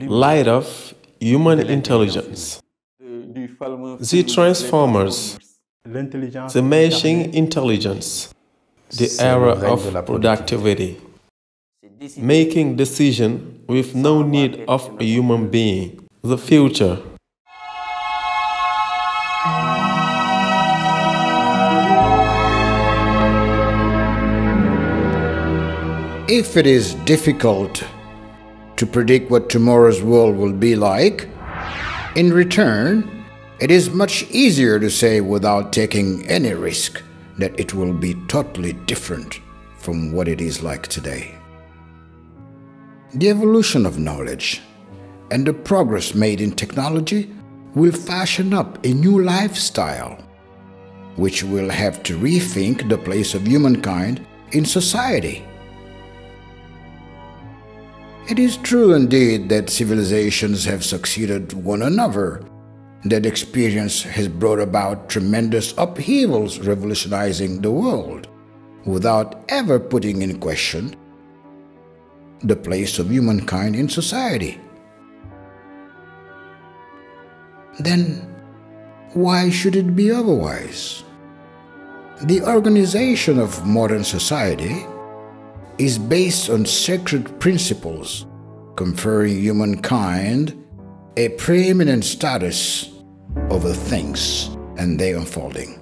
light of human intelligence, the transformers, the machine intelligence, the era of productivity, making decisions with no need of a human being, the future. If it is difficult to predict what tomorrow's world will be like, in return, it is much easier to say without taking any risk that it will be totally different from what it is like today. The evolution of knowledge and the progress made in technology will fashion up a new lifestyle, which will have to rethink the place of humankind in society. It is true indeed that civilizations have succeeded one another, that experience has brought about tremendous upheavals revolutionizing the world, without ever putting in question the place of humankind in society. Then, why should it be otherwise? The organization of modern society is based on sacred principles, conferring humankind a preeminent status over things and their unfolding.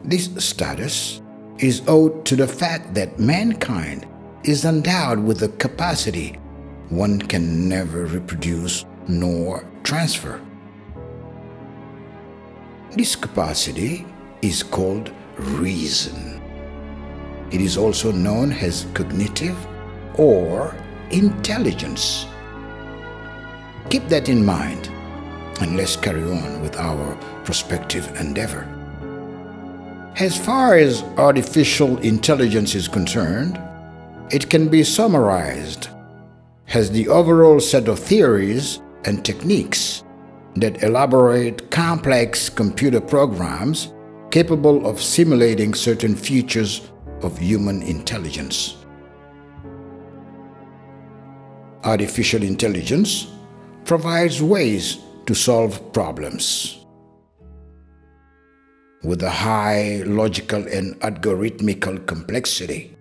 This status is owed to the fact that mankind is endowed with a capacity one can never reproduce nor transfer. This capacity is called reason. It is also known as cognitive or intelligence. Keep that in mind, and let's carry on with our prospective endeavor. As far as artificial intelligence is concerned, it can be summarized as the overall set of theories and techniques that elaborate complex computer programs capable of simulating certain features of human intelligence. Artificial intelligence provides ways to solve problems with a high logical and algorithmical complexity.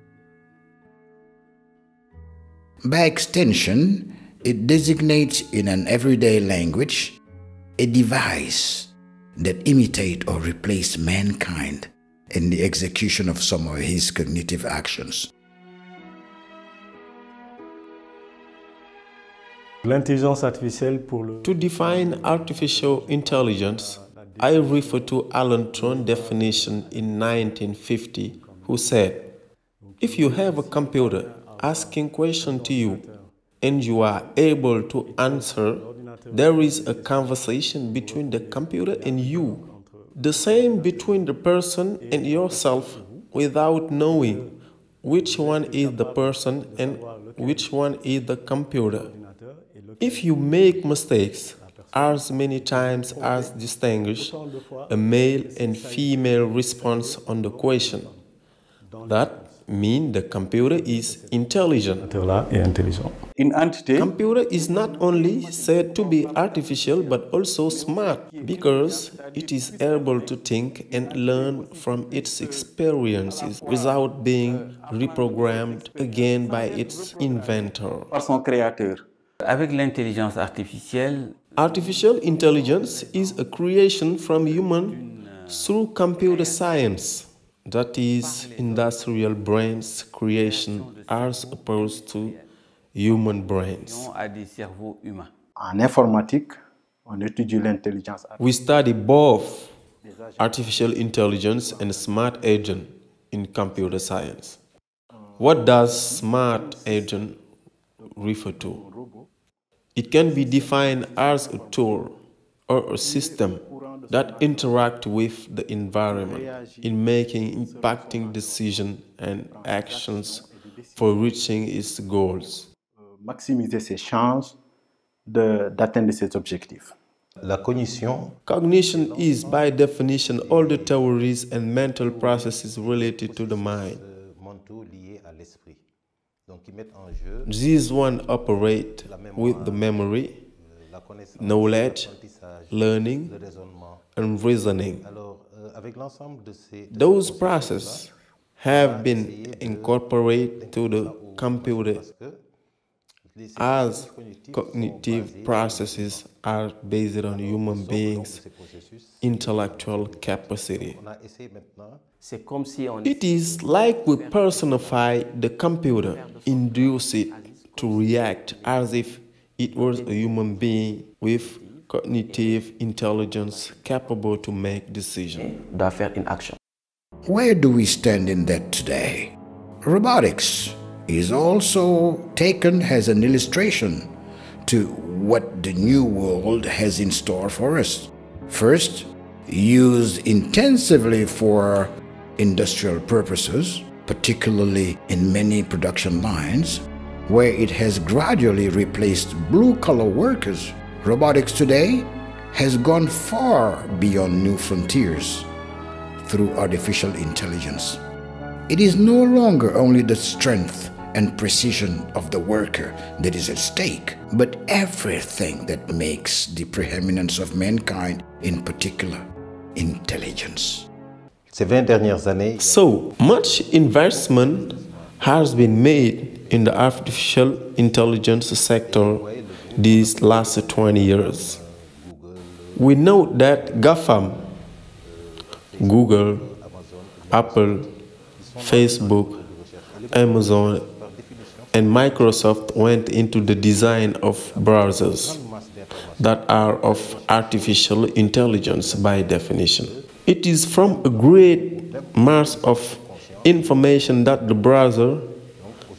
By extension, it designates in an everyday language a device that imitates or replaces mankind in the execution of some of his cognitive actions. To define artificial intelligence, I refer to Alan Turing's definition in 1950, who said, "If you have a computer asking questions to you and you are able to answer, there is a conversation between the computer and you. The same between the person and yourself without knowing which one is the person and which one is the computer. If you make mistakes as many times as distinguish a male and female response on the question, that means the computer is intelligent." Computer is not only said to be artificial but also smart because it is able to think and learn from its experiences without being reprogrammed again by its inventor. Avec l'intelligence artificielle, artificial intelligence is a creation from human through computer science, that is, industrial brains creation as opposed to human brains. En informatique, on étudie l'intelligence artificielle. We study both artificial intelligence and smart agent in computer science. What does smart agent refer to? It can be defined as a tool or a system that interact with the environment in making impacting decisions and actions for reaching its goals. Maximiser ses chances d'atteindre ses objectifs. Cognition is, by definition, all the theories and mental processes related to the mind. These ones operate with the memory, knowledge, learning, and reasoning. Those processes have been incorporated to the computer as cognitive processes are based on human beings' intellectual capacity. It is like we personify the computer, induce it to react as if it was a human being with cognitive intelligence capable to make decisions. Where do we stand in that today? Robotics is also taken as an illustration to what the new world has in store for us. First, used intensively for industrial purposes, particularly in many production lines, where it has gradually replaced blue-collar workers. Robotics today has gone far beyond new frontiers through artificial intelligence. It is no longer only the strength and precision of the worker that is at stake, but everything that makes the preeminence of mankind, in particular, intelligence. So much investment has been made in the artificial intelligence sector these last 20 years. We know that GAFAM, Google, Apple, Facebook, Amazon, and Microsoft went into the design of browsers that are of artificial intelligence by definition. It is from a great mass of information that the browser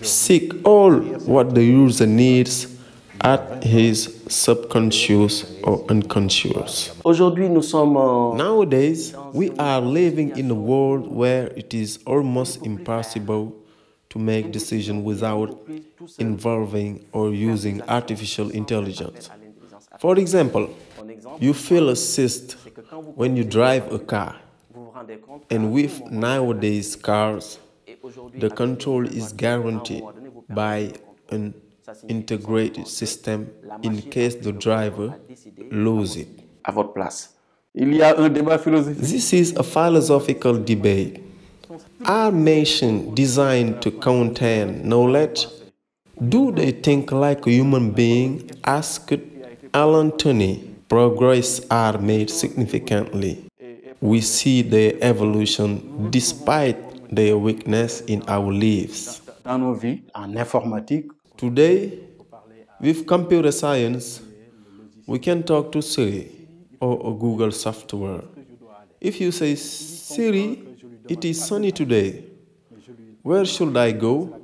seeks all what the user needs at his subconscious or unconscious. Nowadays, we are living in a world where it is almost impossible to make decisions without involving or using artificial intelligence. For example, you feel a assist when you drive a car, and with nowadays cars, the control is guaranteed by an integrated system in case the driver loses it. This is a philosophical debate. Are machines designed to contain knowledge? Do they think like a human being? Asked Alan Tunney. Progress are made significantly. We see their evolution despite their weakness in our lives. Today, with computer science, we can talk to Siri or a Google software. If you say, Siri, it is sunny today, where should I go?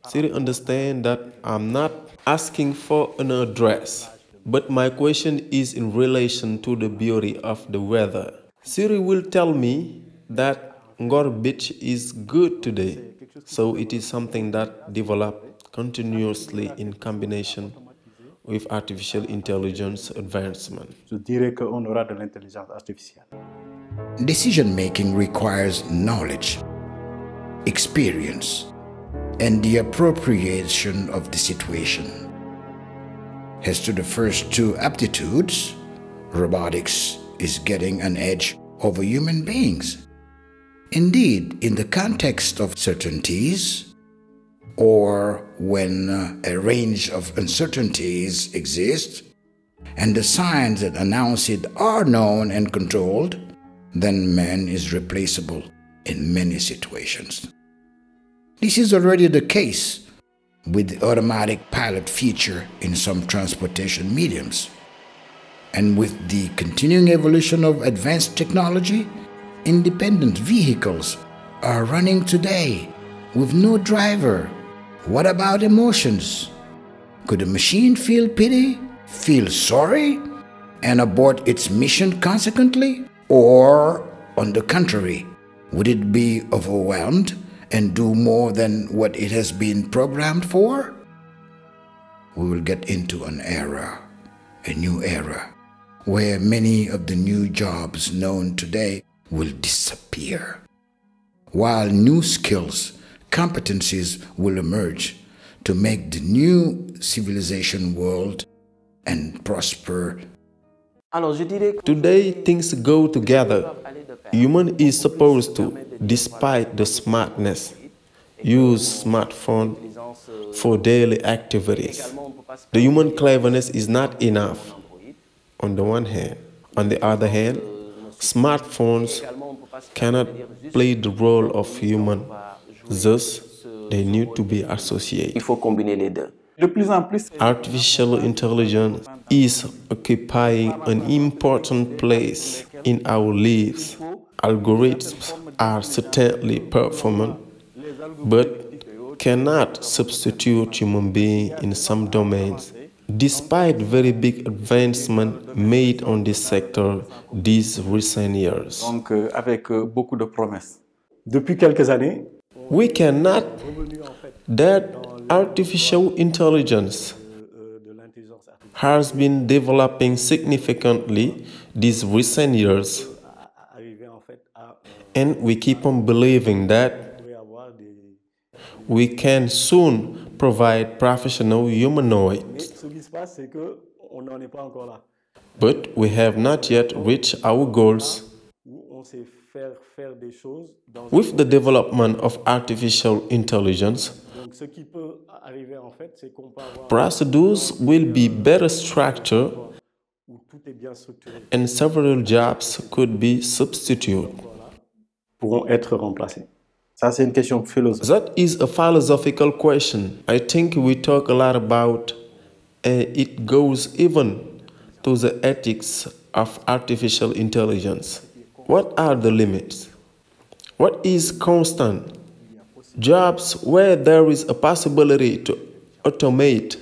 Siri understands that I'm not asking for an address, but my question is in relation to the beauty of the weather. Siri will tell me that Ngor Beach is good today, so it is something that develops continuously in combination with artificial intelligence advancement. Decision-making requires knowledge, experience, and the appropriation of the situation. As to the first two aptitudes, robotics is getting an edge over human beings. Indeed, in the context of certainties, or when a range of uncertainties exist, and the signs that announce it are known and controlled, then man is replaceable in many situations. This is already the case with the automatic pilot feature in some transportation mediums. And with the continuing evolution of advanced technology, independent vehicles are running today with no driver. What about emotions? Could a machine feel pity, feel sorry, and abort its mission consequently? Or, on the contrary, would it be overwhelmed and do more than what it has been programmed for? We will get into an era, a new era, where many of the new jobs known today will disappear, while new skills, competencies will emerge to make the new civilization world and prosper. Today, things go together. Human is supposed to, despite the smartness, use smartphone for daily activities. The human cleverness is not enough, on the one hand. On the other hand, smartphones cannot play the role of human. Thus, they need to be associated. Il faut combiner les deux. Artificial intelligence is occupying an important place in our lives. Algorithms are certainly performant, but cannot substitute human beings in some domains. Despite very big advancements made on this sector these recent years. Donc, avec beaucoup de promesses. Depuis quelques années, we cannot that artificial intelligence has been developing significantly these recent years, and we keep on believing that we can soon provide professional humanoids. But we have not yet reached our goals. With the development of artificial intelligence, procedures will be better structured and several jobs could be substituted. Pourront être remplacés. Ça, c'est une question philosophique. That is a philosophical question. I think we talk a lot about, and it goes even to the ethics of artificial intelligence. What are the limits? What is constant? Jobs where there is a possibility to automate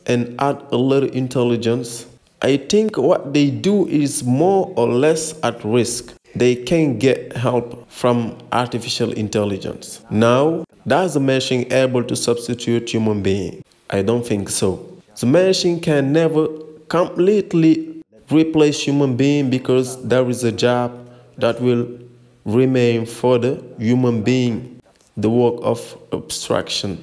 and add a little intelligence. I think what they do is more or less at risk. They can get help from artificial intelligence. Now, does the machine able to substitute human being? I don't think so. The machine can never completely replace human being because there is a job that will remain for the human being, the work of abstraction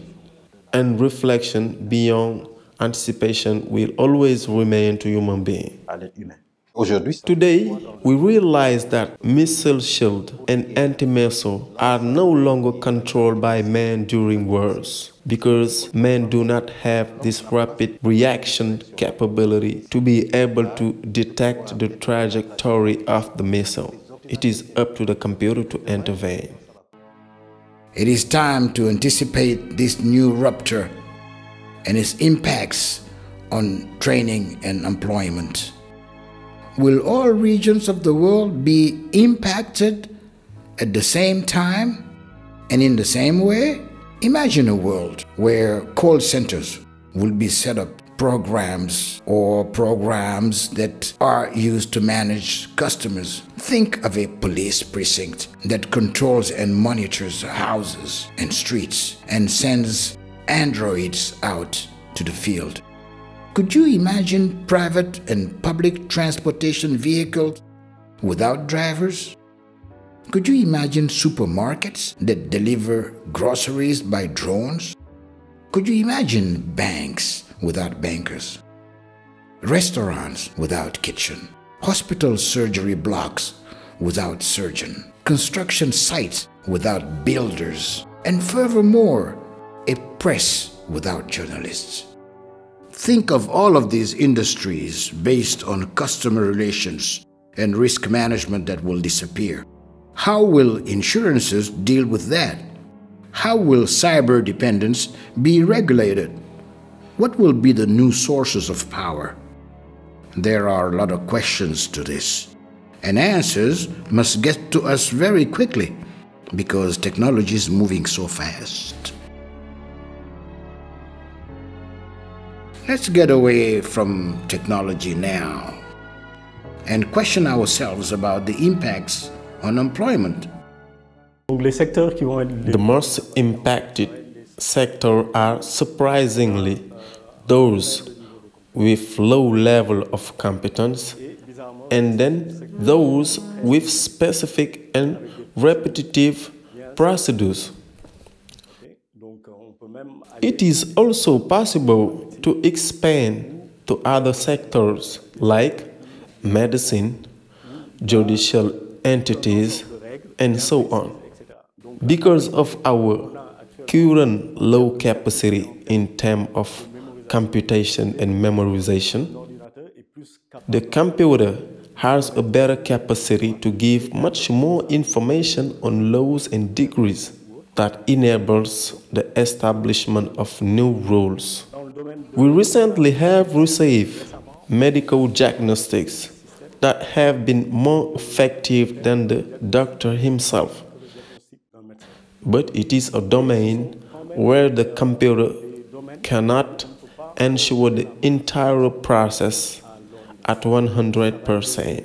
and reflection beyond anticipation will always remain to human being. Today, we realize that missile shield and anti-missile are no longer controlled by men during wars because men do not have this rapid reaction capability to be able to detect the trajectory of the missile. It is up to the computer to intervene. It is time to anticipate this new rupture and its impacts on training and employment. Will all regions of the world be impacted at the same time and in the same way? Imagine a world where call centers will be set up, programs that are used to manage customers. Think of a police precinct that controls and monitors houses and streets and sends androids out to the field. Could you imagine private and public transportation vehicles without drivers? Could you imagine supermarkets that deliver groceries by drones? Could you imagine banks without bankers? Restaurants without kitchen? Hospital surgery blocks without surgeon? Construction sites without builders? And furthermore, a press without journalists? Think of all of these industries based on customer relations and risk management that will disappear. How will insurances deal with that? How will cyber dependence be regulated? What will be the new sources of power? There are a lot of questions to this, and answers must get to us very quickly because technology is moving so fast. Let's get away from technology now and question ourselves about the impacts on employment. The most impacted sectors are surprisingly those with low level of competence and then those with specific and repetitive procedures. It is also possible to expand to other sectors like medicine, judicial entities, and so on. Because of our current low capacity in terms of computation and memorization, the computer has a better capacity to give much more information on laws and degrees that enables the establishment of new rules. We recently have received medical diagnostics that have been more effective than the doctor himself. But it is a domain where the computer cannot ensure the entire process at 100%.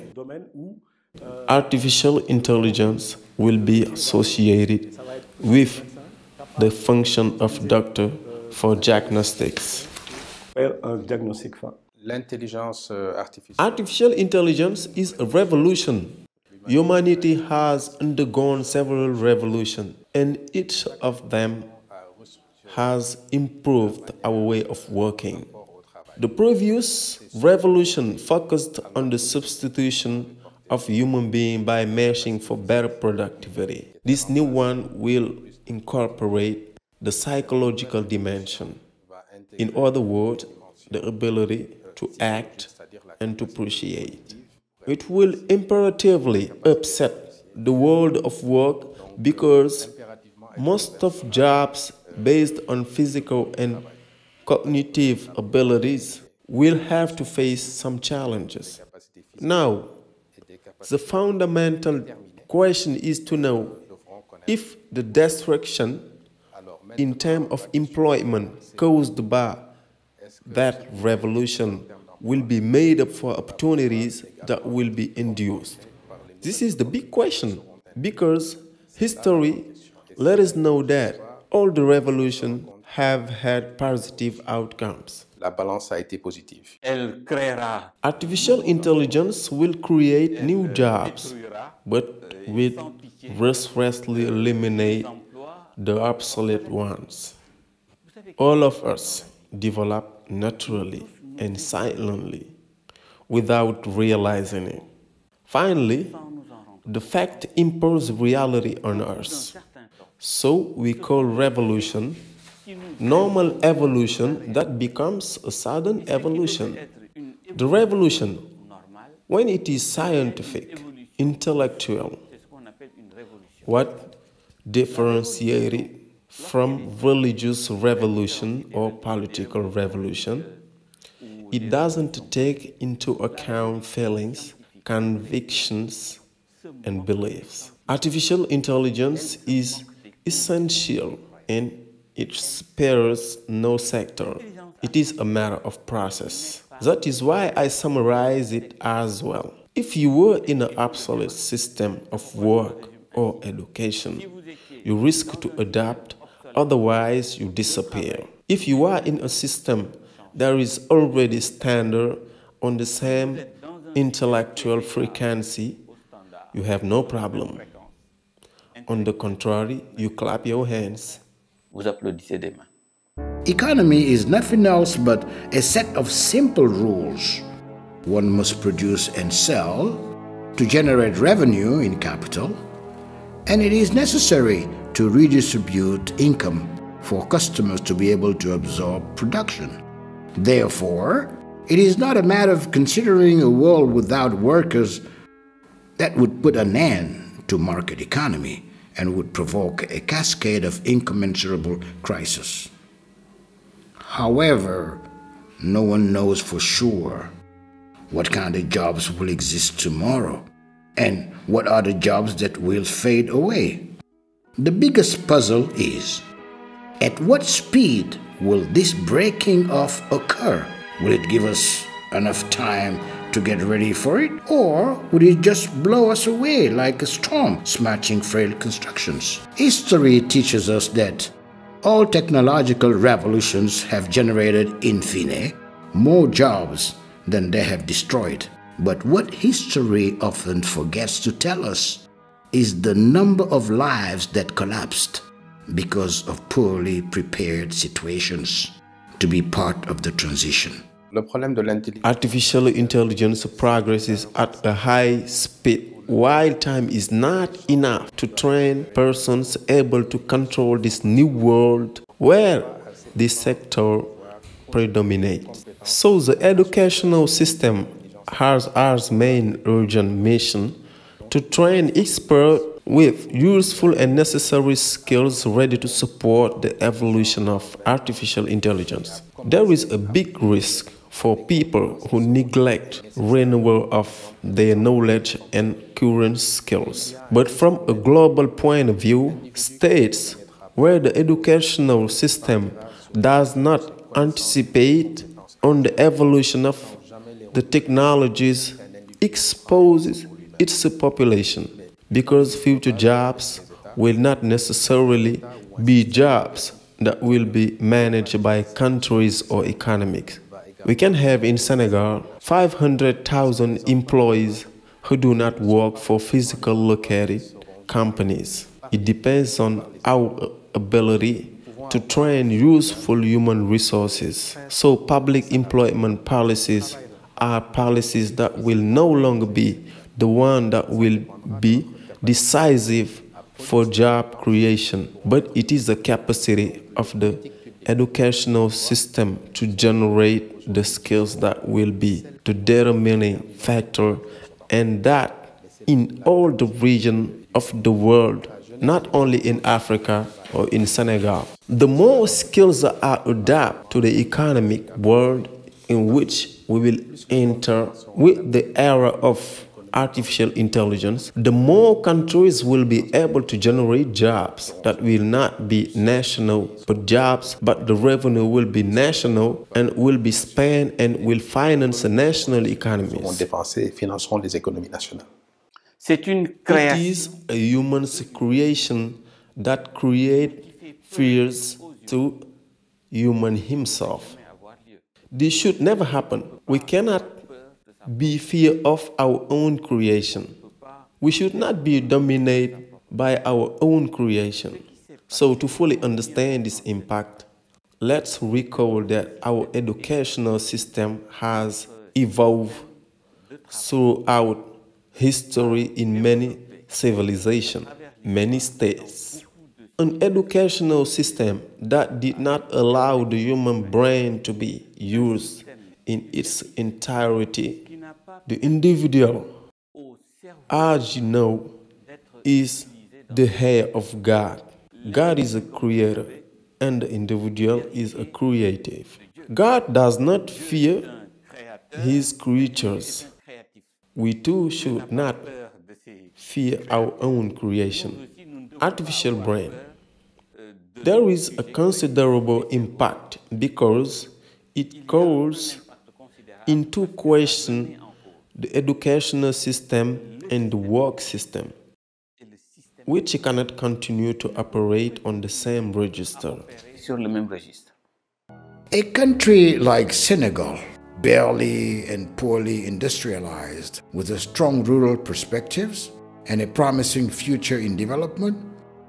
Artificial intelligence will be associated with the function of doctor for diagnostics. Artificial intelligence is a revolution. Humanity has undergone several revolutions, and each of them has improved our way of working. The previous revolution focused on the substitution of human beings by machine for better productivity. This new one will incorporate the psychological dimension. In other words, the ability to act and to appreciate. It will imperatively upset the world of work because most of jobs based on physical and cognitive abilities will have to face some challenges. Now, the fundamental question is to know if the destruction in terms of employment caused by that revolution will be made up for opportunities that will be induced. This is the big question because history let us know that all the revolutions have had positive outcomes. La balance a été positive. Elle créera. Artificial intelligence will create new jobs, but will ruthlessly eliminate the obsolete ones. All of us develop naturally and silently without realizing it. Finally, the fact imposes reality on us. So we call revolution normal evolution that becomes a sudden evolution. The revolution, when it is scientific, intellectual, what differentiates it from religious revolution or political revolution, it doesn't take into account feelings, convictions, and beliefs. Artificial intelligence is essential and it spares no sector. It is a matter of process. That is why I summarize it as well. If you were in an obsolete system of work or education, you risk to adapt, otherwise you disappear. If you are in a system that is already standard on the same intellectual frequency, you have no problem. On the contrary, you clap your hands. Vous applaudissez des mains. Economy is nothing else but a set of simple rules. One must produce and sell to generate revenue in capital, and it is necessary to redistribute income for customers to be able to absorb production. Therefore, it is not a matter of considering a world without workers that would put an end to market economy and would provoke a cascade of incommensurable crises. However, no one knows for sure what kind of jobs will exist tomorrow and what are the jobs that will fade away. The biggest puzzle is, at what speed will this breaking off occur? Will it give us enough time to get ready for it, or would it just blow us away like a storm, smashing frail constructions? History teaches us that all technological revolutions have generated, in fine, more jobs than they have destroyed. But what history often forgets to tell us is the number of lives that collapsed, because of poorly prepared situations to be part of the transition. Le problème de l'intelligence Artificial intelligence progresses at a high speed, while time is not enough to train persons able to control this new world where this sector predominates. So the educational system has as main urgent mission to train experts with useful and necessary skills ready to support the evolution of artificial intelligence. There is a big risk for people who neglect renewal of their knowledge and current skills. But from a global point of view, states where the educational system does not anticipate on the evolution of the technologies exposes its population, because future jobs will not necessarily be jobs that will be managed by countries or economics. We can have in Senegal 500,000 employees who do not work for physical located companies. It depends on our ability to train useful human resources. So public employment policies are policies that will no longer be the one that will be decisive for job creation, but it is the capacity of the educational system to generate the skills that will be the determining factor, and that in all the regions of the world, not only in Africa or in Senegal. The more skills are adapted to the economic world in which we will enter with the era of artificial intelligence, the more countries will be able to generate jobs that will not be national but the revenue will be national and will be spent and will finance the national seront economies. dépensés et financeront les économies nationales. C'est une It création is a human's creation that creates fears to human himself. This should never happen. We cannot be fear of our own creation. We should not be dominated by our own creation. So to fully understand this impact, let's recall that our educational system has evolved throughout history in many civilizations, many states. An educational system that did not allow the human brain to be used in its entirety. The individual, as you know, is the heir of God. God is a creator and the individual is a creative. God does not fear his creatures. We too should not fear our own creation. Artificial brain. There is a considerable impact because it calls into question the educational system and the work system, which cannot continue to operate on the same register. sur le même registre. A country like Senegal, barely and poorly industrialized, with a strong rural perspectives and a promising future in development,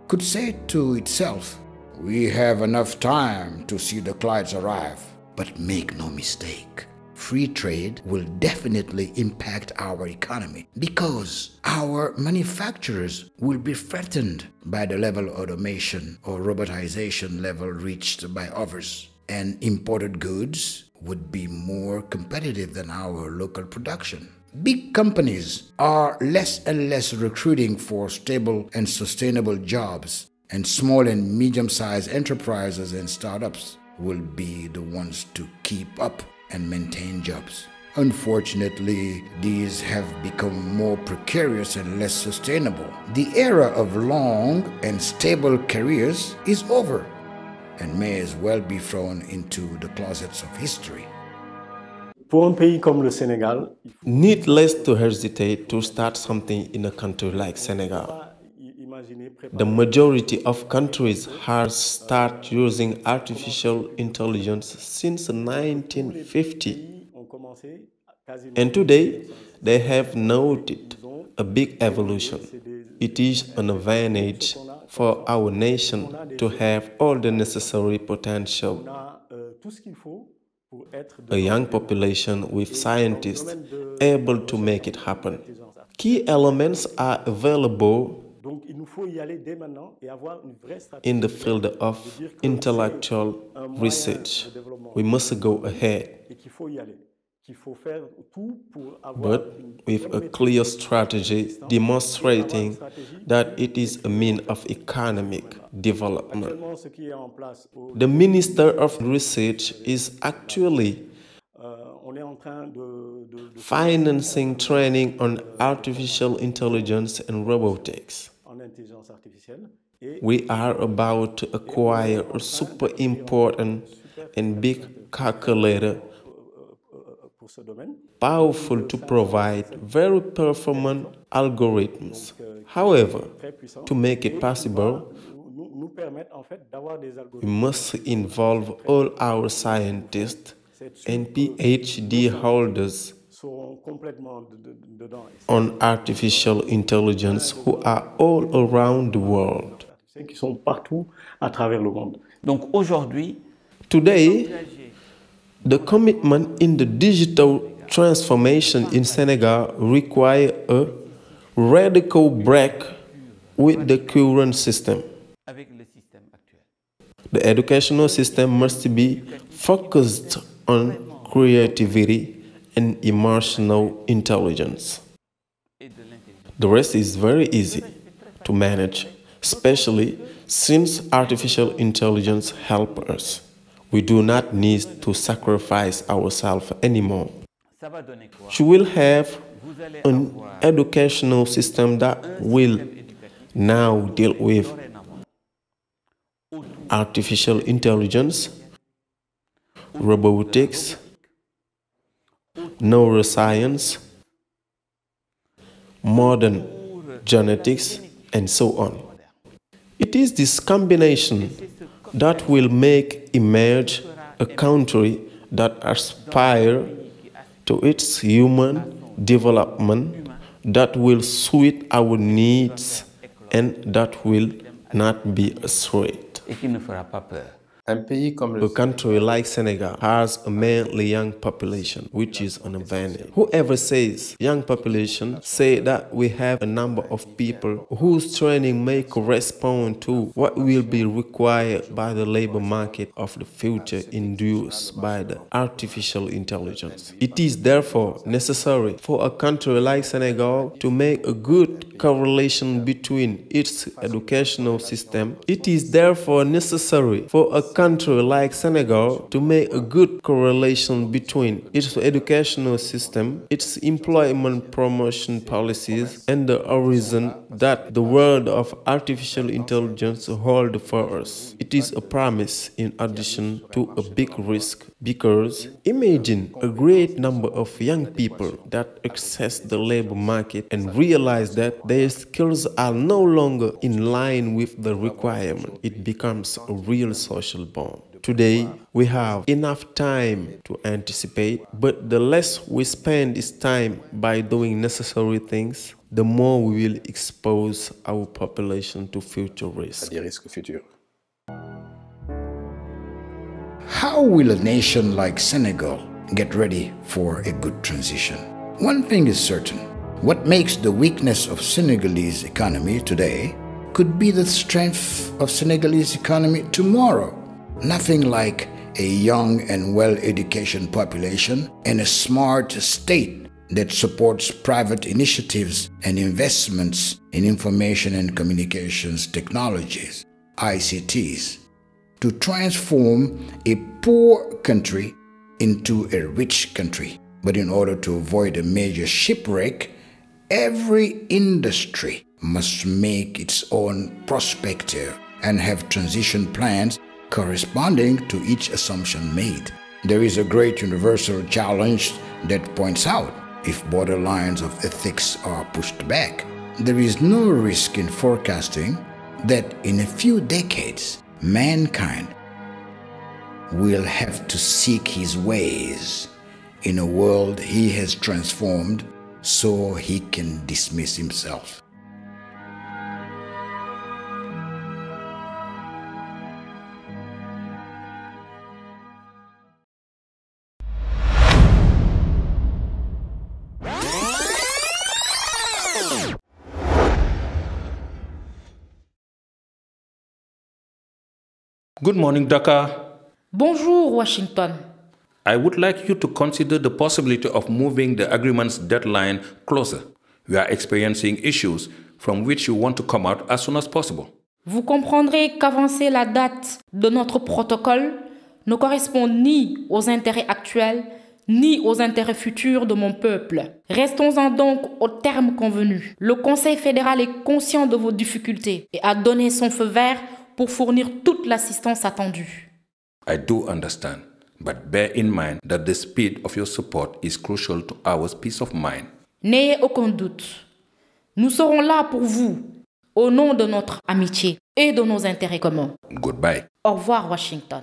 could say to itself, "We have enough time to see the clients arrive." But make no mistake, free trade will definitely impact our economy because our manufacturers will be threatened by the level of automation or robotization level reached by others, and imported goods would be more competitive than our local production. Big companies are less and less recruiting for stable and sustainable jobs, and small and medium-sized enterprises and startups will be the ones to keep up and maintain jobs. Unfortunately, these have become more precarious and less sustainable. The era of long and stable careers is over and may as well be thrown into the closets of history. Pour un pays comme le Sénégal, Needless to hesitate to start something in a country like Senegal. The majority of countries have started using artificial intelligence since 1950. And today, they have noted a big evolution. It is an advantage for our nation to have all the necessary potential. A young population with scientists able to make it happen. Key elements are available in the field of intellectual research. We must go ahead, but with a clear strategy demonstrating that it is a means of economic development. The Minister of Research is actually financing training on artificial intelligence and robotics. We are about to acquire a super important and big calculator, powerful to provide very performant algorithms. However, to make it possible, we must involve all our scientists and PhD holders on artificial intelligence who are all around the world. Donc aujourd'hui, today, the commitment in the digital transformation in Senegal requires a radical break with the current system. avec le système actuel, The educational system must be focused on creativity and emotional intelligence. The rest is very easy to manage, especially since artificial intelligence helps us. We do not need to sacrifice ourselves anymore. ça va donner quoi? You will have Vous allez an avoir educational system that will now deal with dorénavant artificial intelligence, robotics, neuroscience, modern genetics, and so on. It is this combination that will make emerge a country that aspires to its human development, that will suit our needs, and that will not be a threat. et qui ne fera pas peur. Un pays comme le A country like Senegal has a mainly young population, which is an advantage. Whoever says young population say that we have a number of people whose training may correspond to what will be required by the labor market of the future induced by the artificial intelligence. It is therefore necessary for a country like Senegal to make a good correlation between its educational system. It is therefore necessary for a country like Senegal to make a good correlation between its educational system, its employment promotion policies, and the horizon that the world of artificial intelligence holds for us. It is a promise in addition to a big risk, because imagine a great number of young people that access the labor market and realize that their skills are no longer in line with the requirement. It becomes a real social bomb. Today, we have enough time to anticipate, but the less we spend this time by doing necessary things, the more we will expose our population to future risks. des risques futurs. How will a nation like Senegal get ready for a good transition? One thing is certain. What makes the weakness of Senegalese economy today could be the strength of Senegalese economy tomorrow. Nothing like a young and well-educated population and a smart state that supports private initiatives and investments in information and communications technologies, ICTs, to transform a poor country into a rich country. But in order to avoid a major shipwreck, every industry must make its own perspective and have transition plans corresponding to each assumption made. There is a great universal challenge that points out if borderlines of ethics are pushed back, there is no risk in forecasting that in a few decades, mankind will have to seek his ways in a world he has transformed so he can dismiss himself. Good morning, Dakar. Bonjour, Washington. I would like you to consider the possibility of moving the agreement's deadline closer. We are experiencing issues from which you want to come out as soon as possible. Vous comprendrez qu'avancer la date de notre protocole ne correspond ni aux intérêts actuels ni aux intérêts futurs de mon peuple. Restons-en donc aux termes convenus. Le Conseil fédéral est conscient de vos difficultés et a donné son feu vert pour fournir toute l'assistance attendue. I do understand, but bear in mind that the speed of your support is crucial to our peace of mind. N'ayez aucun doute. Nous serons là pour vous, au nom de notre amitié et de nos intérêts communs. Goodbye. Au revoir, Washington.